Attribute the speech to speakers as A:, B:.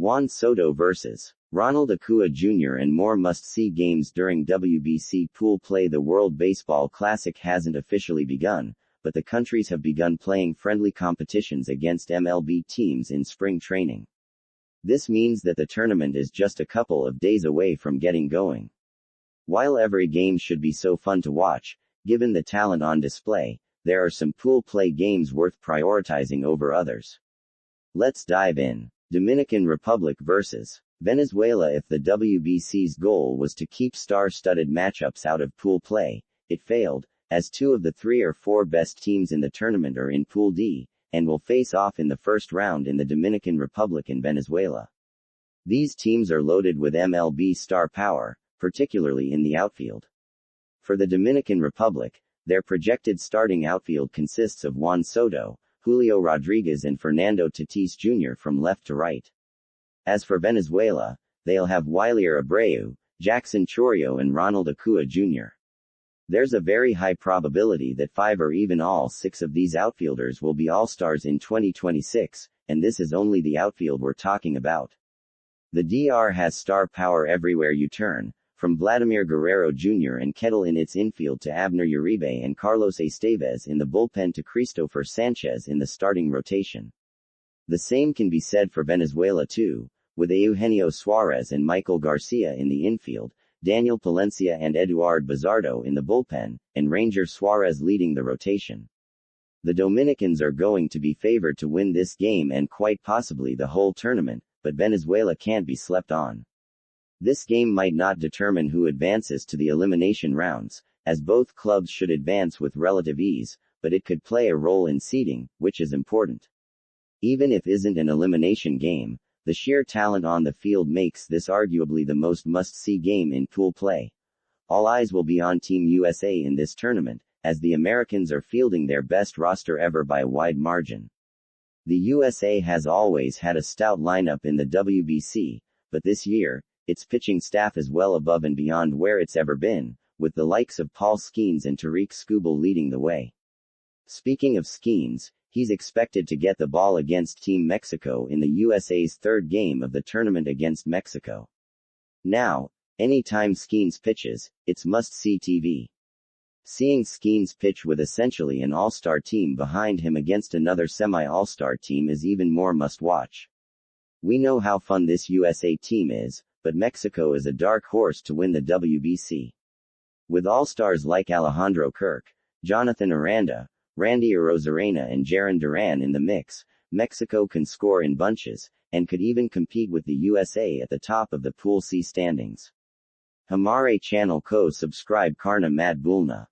A: Juan Soto vs. Ronald Acuña Jr. and more must-see games during WBC pool play. The World Baseball Classic hasn't officially begun, but the countries have begun playing friendly competitions against MLB teams in spring training. This means that the tournament is just a couple of days away from getting going. While every game should be so fun to watch, given the talent on display, there are some pool play games worth prioritizing over others. Let's dive in. Dominican Republic vs. Venezuela. If the WBC's goal was to keep star-studded matchups out of pool play, it failed, as 2 of the 3 or 4 best teams in the tournament are in Pool D, and will face off in the first round in the Dominican Republic and Venezuela. These teams are loaded with MLB star power, particularly in the outfield. For the Dominican Republic, their projected starting outfield consists of Juan Soto, Julio Rodriguez and Fernando Tatis Jr. from left to right. As for Venezuela, they'll have Wilyer Abreu, Jackson Chourio and Ronald Acuña Jr. There's a very high probability that 5 or even all 6 of these outfielders will be all-stars in 2026, and this is only the outfield we're talking about. The DR has star power everywhere you turn, from Vladimir Guerrero Jr. and Kettle in its infield to Abner Uribe and Carlos Estevez in the bullpen to Christopher Sanchez in the starting rotation. The same can be said for Venezuela too, with Eugenio Suarez and Michael Garcia in the infield, Daniel Palencia and Eduard Bazardo in the bullpen, and Ranger Suarez leading the rotation. The Dominicans are going to be favored to win this game and quite possibly the whole tournament, but Venezuela can't be slept on. This game might not determine who advances to the elimination rounds, as both clubs should advance with relative ease, but it could play a role in seeding, which is important. Even if it isn't an elimination game, the sheer talent on the field makes this arguably the most must-see game in pool play. All eyes will be on Team USA in this tournament, as the Americans are fielding their best roster ever by a wide margin. The USA has always had a stout lineup in the WBC, but this year, its pitching staff is well above and beyond where it's ever been, with the likes of Paul Skeens and Tariq Skubal leading the way. Speaking of Skeens, he's expected to get the ball against Team Mexico in the USA's 3rd game of the tournament against Mexico. Now, anytime Skeens pitches, it's must-see TV. Seeing Skeens pitch with essentially an all-star team behind him against another semi-all-star team is even more must-watch. We know how fun this USA team is, but Mexico is a dark horse to win the WBC. With all-stars like Alejandro Kirk, Jonathan Aranda, Randy Arozarena and Jarren Duran in the mix, Mexico can score in bunches, and could even compete with the USA at the top of the Pool C standings. Hamare Channel Co. Subscribe Karna Mad Bulna.